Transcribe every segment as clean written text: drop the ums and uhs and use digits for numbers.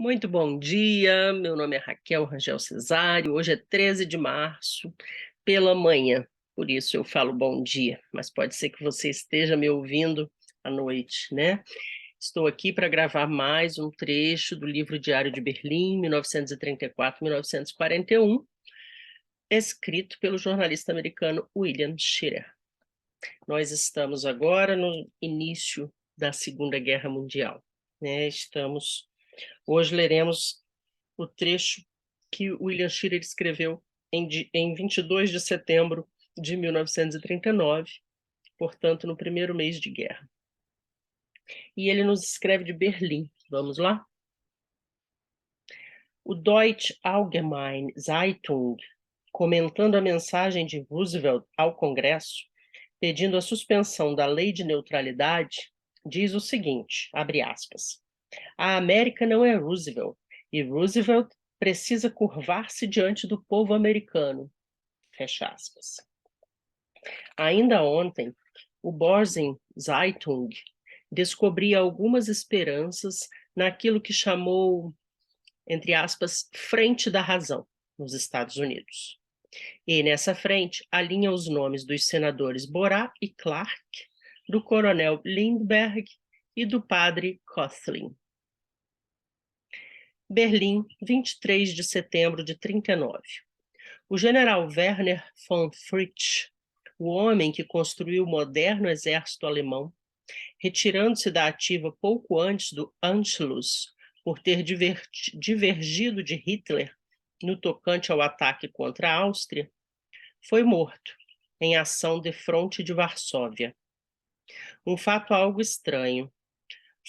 Muito bom dia, meu nome é Raquel Rangel Cesário, hoje é 13 de março, pela manhã, por isso eu falo bom dia, mas pode ser que você esteja me ouvindo à noite, né? Estou aqui para gravar mais um trecho do livro Diário de Berlim, 1934-1941, escrito pelo jornalista americano William Shirer. Nós estamos agora no início da Segunda Guerra Mundial, né? Hoje leremos o trecho que William Shirer escreveu em 22 de setembro de 1939, portanto, no primeiro mês de guerra. E ele nos escreve de Berlim. Vamos lá? O Deutsche Allgemeine Zeitung, comentando a mensagem de Roosevelt ao Congresso, pedindo a suspensão da lei de neutralidade, diz o seguinte, abre aspas, a América não é Roosevelt, e Roosevelt precisa curvar-se diante do povo americano. Fecha aspas. Ainda ontem, o Borsen Zeitung descobria algumas esperanças naquilo que chamou, entre aspas, frente da razão nos Estados Unidos. E nessa frente alinha os nomes dos senadores Borah e Clark, do coronel Lindbergh e do padre Coughlin. Berlim, 23 de setembro de 39. O general Werner von Fritsch, o homem que construiu o moderno exército alemão, retirando-se da ativa pouco antes do Anschluss, por ter divergido de Hitler no tocante ao ataque contra a Áustria, foi morto em ação de fronte de Varsóvia. Um fato algo estranho.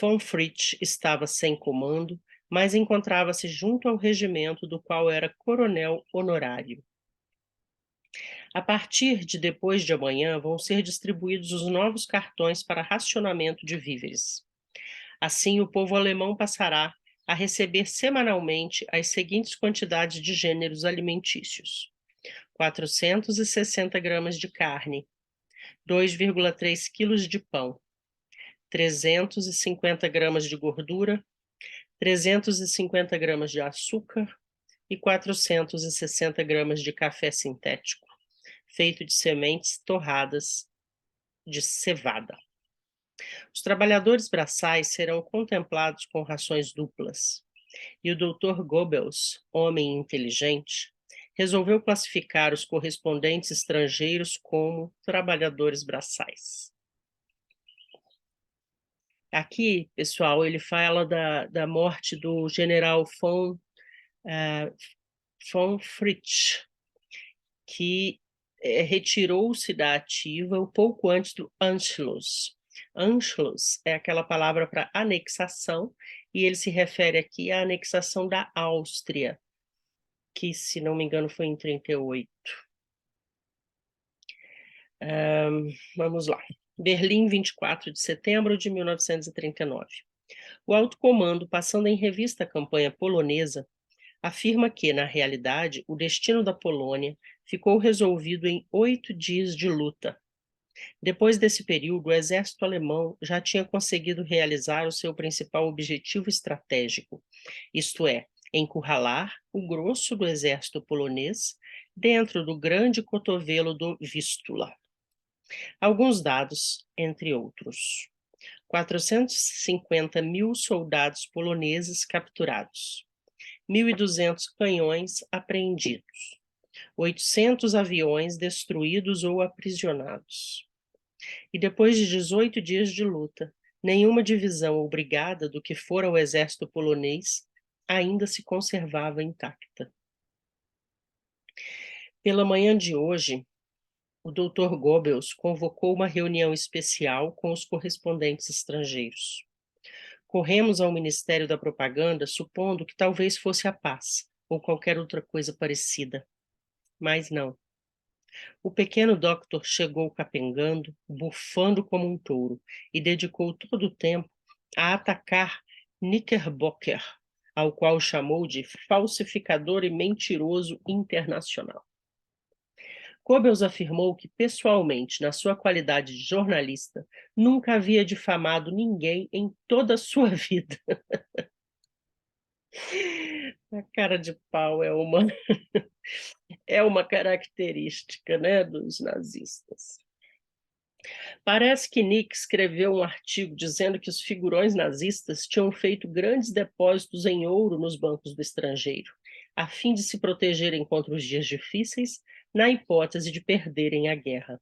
Von Fritsch estava sem comando, mas encontrava-se junto ao regimento do qual era coronel honorário. A partir de depois de amanhã vão ser distribuídos os novos cartões para racionamento de víveres. Assim, o povo alemão passará a receber semanalmente as seguintes quantidades de gêneros alimentícios: 460 gramas de carne, 2,3 quilos de pão, 350 gramas de gordura, 350 gramas de açúcar e 460 gramas de café sintético, feito de sementes torradas de cevada. Os trabalhadores braçais serão contemplados com rações duplas. E o Dr. Goebbels, homem inteligente, resolveu classificar os correspondentes estrangeiros como trabalhadores braçais. Aqui, pessoal, ele fala da morte do general von Fritsch, que retirou-se da ativa um pouco antes do Anschluss. Anschluss é aquela palavra para anexação, e ele se refere aqui à anexação da Áustria, que, se não me engano, foi em 38. Vamos lá. Berlim, 24 de setembro de 1939. O alto comando, passando em revista a campanha polonesa, afirma que, na realidade, o destino da Polônia ficou resolvido em 8 dias de luta. Depois desse período, o exército alemão já tinha conseguido realizar o seu principal objetivo estratégico, isto é, encurralar o grosso do exército polonês dentro do grande cotovelo do Vístula. Alguns dados, entre outros. 450 mil soldados poloneses capturados, 1.200 canhões apreendidos, 800 aviões destruídos ou aprisionados. E depois de 18 dias de luta, nenhuma divisão ou brigada do que fora o exército polonês ainda se conservava intacta. Pela manhã de hoje, o Dr. Goebbels convocou uma reunião especial com os correspondentes estrangeiros. Corremos ao Ministério da Propaganda supondo que talvez fosse a paz ou qualquer outra coisa parecida. Mas não. O pequeno doctor chegou capengando, bufando como um touro, e dedicou todo o tempo a atacar Knickerbocker, ao qual chamou de falsificador e mentiroso internacional. Goebbels afirmou que, pessoalmente, na sua qualidade de jornalista, nunca havia difamado ninguém em toda a sua vida. A cara de pau é uma característica, né, dos nazistas. Parece que Nick escreveu um artigo dizendo que os figurões nazistas tinham feito grandes depósitos em ouro nos bancos do estrangeiro, a fim de se protegerem contra os dias difíceis, na hipótese de perderem a guerra.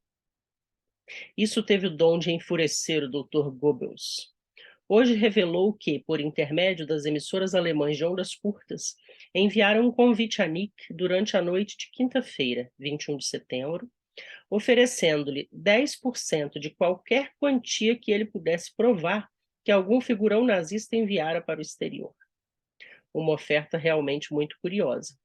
Isso teve o dom de enfurecer o Dr. Goebbels. Hoje revelou que, por intermédio das emissoras alemãs de ondas curtas, enviaram um convite a Nick durante a noite de quinta-feira, 21 de setembro, oferecendo-lhe 10% de qualquer quantia que ele pudesse provar que algum figurão nazista enviara para o exterior. Uma oferta realmente muito curiosa.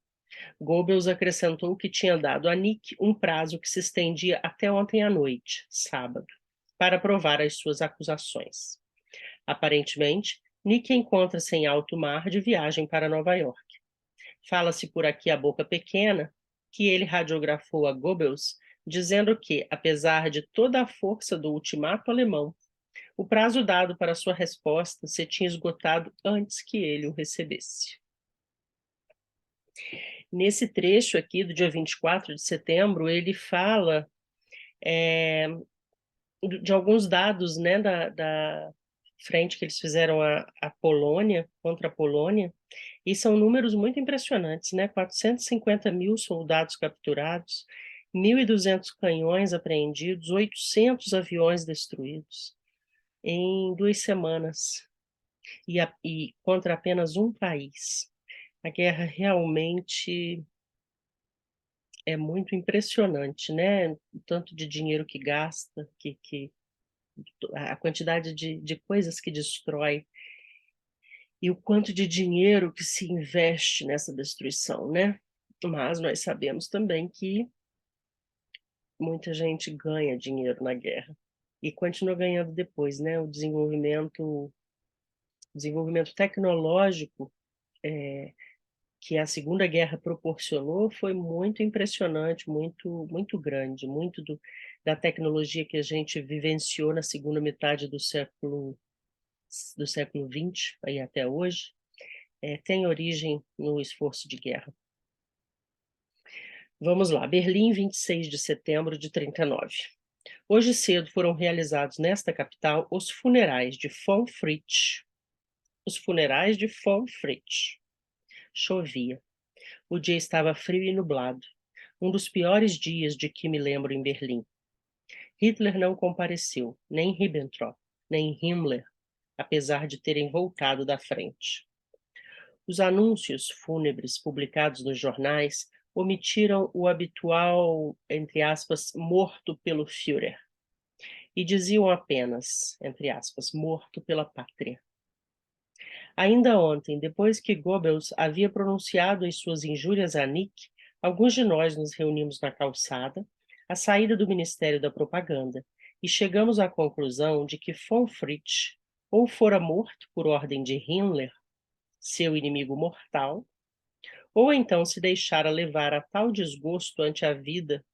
Goebbels acrescentou que tinha dado a Nick um prazo que se estendia até ontem à noite, sábado, para provar as suas acusações. Aparentemente, Nick encontra-se em alto mar de viagem para Nova York. Fala-se por aqui a boca pequena que ele radiografou a Goebbels, dizendo que, apesar de toda a força do ultimato alemão, o prazo dado para sua resposta se tinha esgotado antes que ele o recebesse. Nesse trecho aqui, do dia 24 de setembro, ele fala de alguns dados, né, da frente que eles fizeram a Polônia, contra a Polônia, e são números muito impressionantes, né? 450.000 soldados capturados, 1.200 canhões apreendidos, 800 aviões destruídos em 2 semanas, e contra apenas um país. A guerra realmente é muito impressionante, né? O tanto de dinheiro que gasta, a quantidade de coisas que destrói, e o quanto de dinheiro que se investe nessa destruição, né? Mas nós sabemos também que muita gente ganha dinheiro na guerra e continua ganhando depois, né? O desenvolvimento tecnológico que a Segunda Guerra proporcionou foi muito impressionante, muito grande, da tecnologia que a gente vivenciou na segunda metade do século XX, aí até hoje, tem origem no esforço de guerra. Vamos lá, Berlim, 26 de setembro de 39. Hoje cedo foram realizados nesta capital os funerais de von Fritsch. Os funerais de von Fritsch. Chovia. O dia estava frio e nublado. Um dos piores dias de que me lembro em Berlim. Hitler não compareceu, nem Ribbentrop, nem Himmler, apesar de terem voltado da frente. Os anúncios fúnebres publicados nos jornais omitiram o habitual, entre aspas, morto pelo Führer, e diziam apenas, entre aspas, morto pela pátria. Ainda ontem, depois que Goebbels havia pronunciado as suas injúrias a Nick, alguns de nós nos reunimos na calçada, à saída do Ministério da Propaganda, e chegamos à conclusão de que von Fritsch ou fora morto por ordem de Himmler, seu inimigo mortal, ou então se deixara levar a tal desgosto ante a vida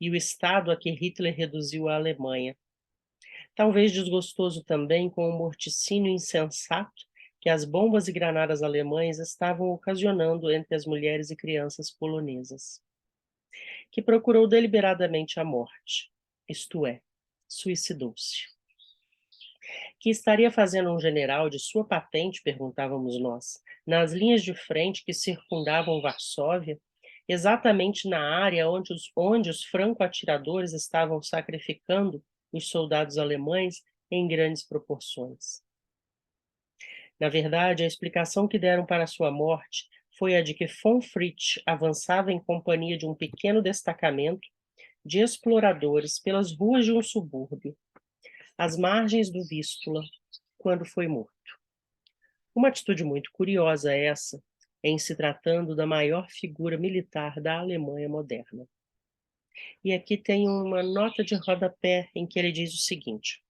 e o estado a que Hitler reduziu a Alemanha. Talvez desgostoso também com o morticínio insensato que as bombas e granadas alemães estavam ocasionando entre as mulheres e crianças polonesas. Que procurou deliberadamente a morte, isto é, suicidou-se. Que estaria fazendo um general de sua patente, perguntávamos nós, nas linhas de frente que circundavam Varsóvia, exatamente na área onde os franco-atiradores estavam sacrificando os soldados alemães em grandes proporções. Na verdade, a explicação que deram para sua morte foi a de que von Fritsch avançava em companhia de um pequeno destacamento de exploradores pelas ruas de um subúrbio, às margens do Vístula, quando foi morto. Uma atitude muito curiosa essa, em se tratando da maior figura militar da Alemanha moderna. E aqui tem uma nota de rodapé em que ele diz o seguinte: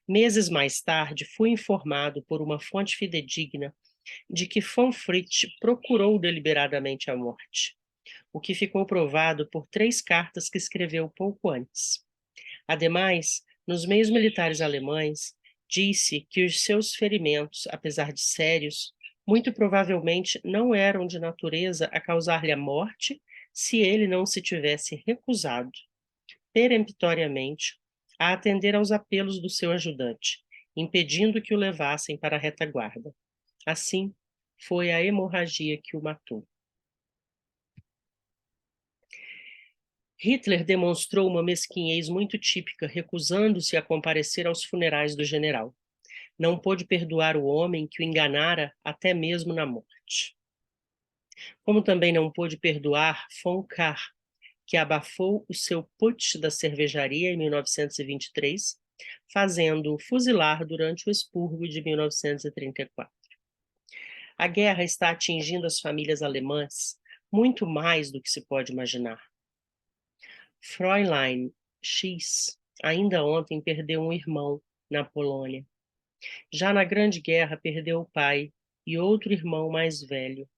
meses mais tarde, fui informado por uma fonte fidedigna de que von Fritsch procurou deliberadamente a morte, o que ficou provado por 3 cartas que escreveu pouco antes. Ademais, nos meios militares alemães, disse que os seus ferimentos, apesar de sérios, muito provavelmente não eram de natureza a causar-lhe a morte se ele não se tivesse recusado, peremptoriamente, a atender aos apelos do seu ajudante, impedindo que o levassem para a retaguarda. Assim, foi a hemorragia que o matou. Hitler demonstrou uma mesquinhez muito típica, recusando-se a comparecer aos funerais do general. Não pôde perdoar o homem que o enganara até mesmo na morte. Como também não pôde perdoar von Kahr, que abafou o seu putsch da cervejaria em 1923, fazendo-o fuzilar durante o expurgo de 1934. A guerra está atingindo as famílias alemãs muito mais do que se pode imaginar. Fräulein X ainda ontem perdeu um irmão na Polônia. Já na Grande Guerra perdeu o pai e outro irmão mais velho.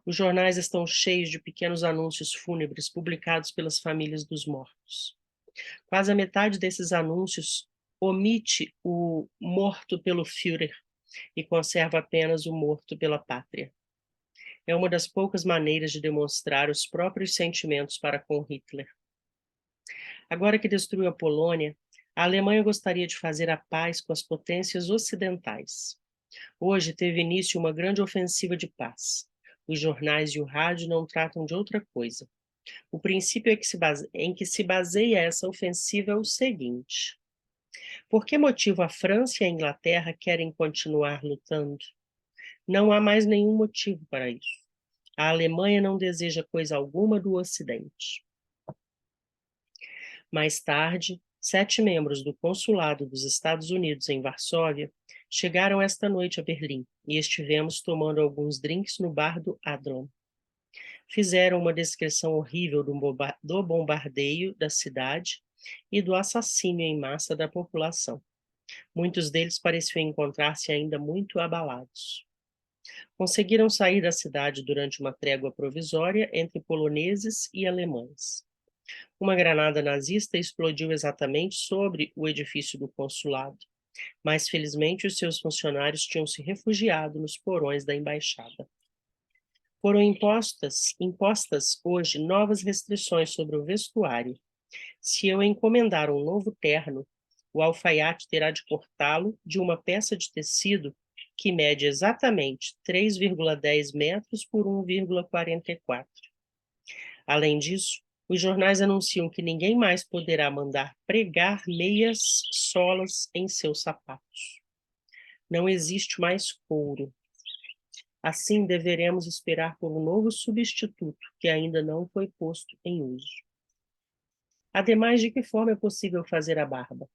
Os jornais estão cheios de pequenos anúncios fúnebres publicados pelas famílias dos mortos. Quase a metade desses anúncios omite o morto pelo Führer e conserva apenas o morto pela pátria. É uma das poucas maneiras de demonstrar os próprios sentimentos para com Hitler. Agora que destruiu a Polônia, a Alemanha gostaria de fazer a paz com as potências ocidentais. Hoje teve início uma grande ofensiva de paz. Os jornais e o rádio não tratam de outra coisa. O princípio em que se baseia essa ofensiva é o seguinte: por que motivo a França e a Inglaterra querem continuar lutando? Não há mais nenhum motivo para isso. A Alemanha não deseja coisa alguma do Ocidente. Mais tarde, 7 membros do consulado dos Estados Unidos em Varsóvia chegaram esta noite a Berlim e estivemos tomando alguns drinks no bar do Adlon. Fizeram uma descrição horrível do bombardeio da cidade e do assassínio em massa da população. Muitos deles pareciam encontrar-se ainda muito abalados. Conseguiram sair da cidade durante uma trégua provisória entre poloneses e alemães. Uma granada nazista explodiu exatamente sobre o edifício do consulado, mas felizmente os seus funcionários tinham se refugiado nos porões da embaixada. Foram impostas hoje novas restrições sobre o vestuário. Se eu encomendar um novo terno, o alfaiate terá de cortá-lo de uma peça de tecido que mede exatamente 3,10 metros por 1,44. Além disso, os jornais anunciam que ninguém mais poderá mandar pregar meias solas em seus sapatos. Não existe mais couro. Assim, deveremos esperar por um novo substituto que ainda não foi posto em uso. Ademais, de que forma é possível fazer a barba?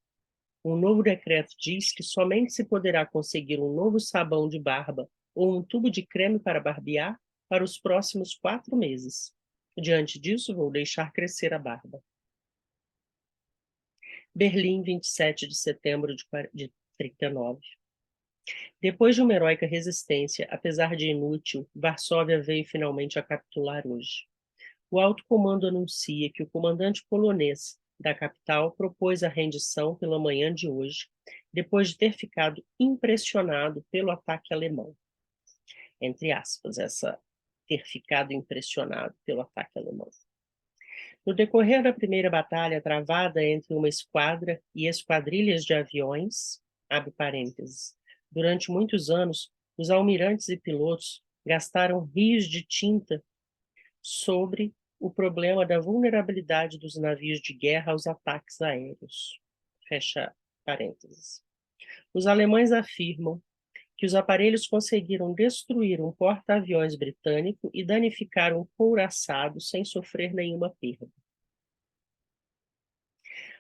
Um novo decreto diz que somente se poderá conseguir um novo sabão de barba ou um tubo de creme para barbear para os próximos 4 meses. Diante disso, vou deixar crescer a barba. Berlim, 27 de setembro de 1939. Depois de uma heróica resistência, apesar de inútil, Varsóvia veio finalmente a capitular hoje. O alto comando anuncia que o comandante polonês da capital propôs a rendição pela manhã de hoje, depois de ter ficado impressionado pelo ataque alemão. Entre aspas, ter ficado impressionado pelo ataque alemão. No decorrer da primeira batalha travada entre uma esquadra e esquadrilhas de aviões, abre parênteses, durante muitos anos, os almirantes e pilotos gastaram rios de tinta sobre o problema da vulnerabilidade dos navios de guerra aos ataques aéreos. Fecha parênteses. Os alemães afirmam que os aparelhos conseguiram destruir um porta-aviões britânico e danificar um couraçado sem sofrer nenhuma perda.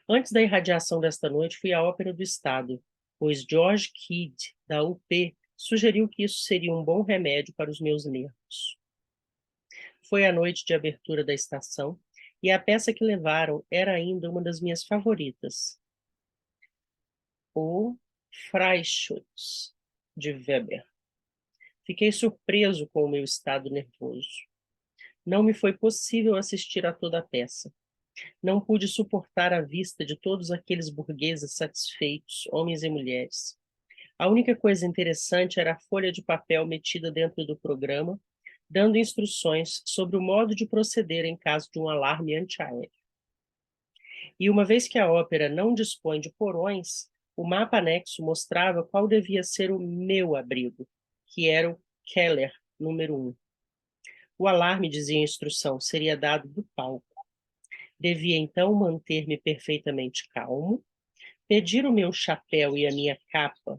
Antes da irradiação desta noite, fui à Ópera do Estado, pois George Kidd, da UP, sugeriu que isso seria um bom remédio para os meus nervos. Foi a noite de abertura da estação, e a peça que levaram era ainda uma das minhas favoritas, o Freischütz, de Weber. Fiquei surpreso com o meu estado nervoso. Não me foi possível assistir a toda a peça. Não pude suportar a vista de todos aqueles burgueses satisfeitos, homens e mulheres. A única coisa interessante era a folha de papel metida dentro do programa, dando instruções sobre o modo de proceder em caso de um alarme antiaéreo. E uma vez que a ópera não dispõe de porões, o mapa anexo mostrava qual devia ser o meu abrigo, que era o Keller número 1. O alarme, dizia a instrução, seria dado do palco. Devia então manter-me perfeitamente calmo, pedir o meu chapéu e a minha capa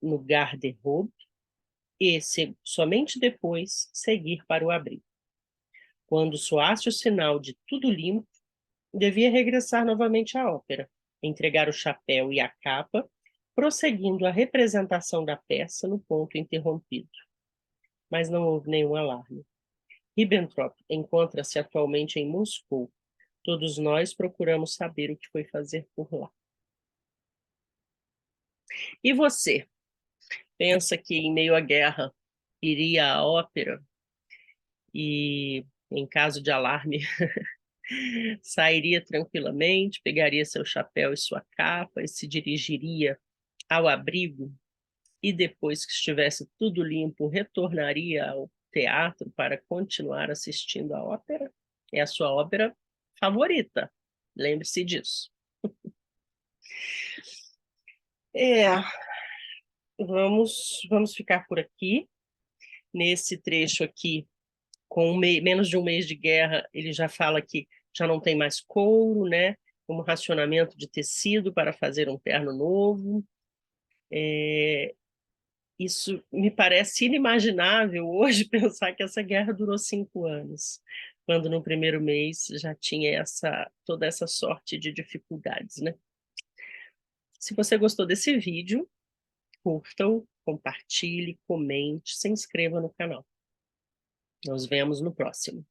no garde-robe e, somente depois, seguir para o abrigo. Quando soasse o sinal de tudo limpo, devia regressar novamente à ópera, entregar o chapéu e a capa, prosseguindo a representação da peça no ponto interrompido. Mas não houve nenhum alarme. Ribbentrop encontra-se atualmente em Moscou. Todos nós procuramos saber o que foi fazer por lá. E você? Pensa que em meio à guerra iria à ópera e, em caso de alarme, sairia tranquilamente, pegaria seu chapéu e sua capa e se dirigiria ao abrigo e depois que estivesse tudo limpo, retornaria ao teatro para continuar assistindo a ópera? É a sua ópera favorita, lembre-se disso. Vamos ficar por aqui. Nesse trecho aqui, com menos de um mês de guerra, ele já fala que já não tem mais couro, né? Como racionamento de tecido para fazer um terno novo. Isso me parece inimaginável hoje pensar que essa guerra durou 5 anos, quando no primeiro mês já tinha toda essa sorte de dificuldades, né? Se você gostou desse vídeo, curta-o, compartilhe, comente, se inscreva no canal. Nos vemos no próximo.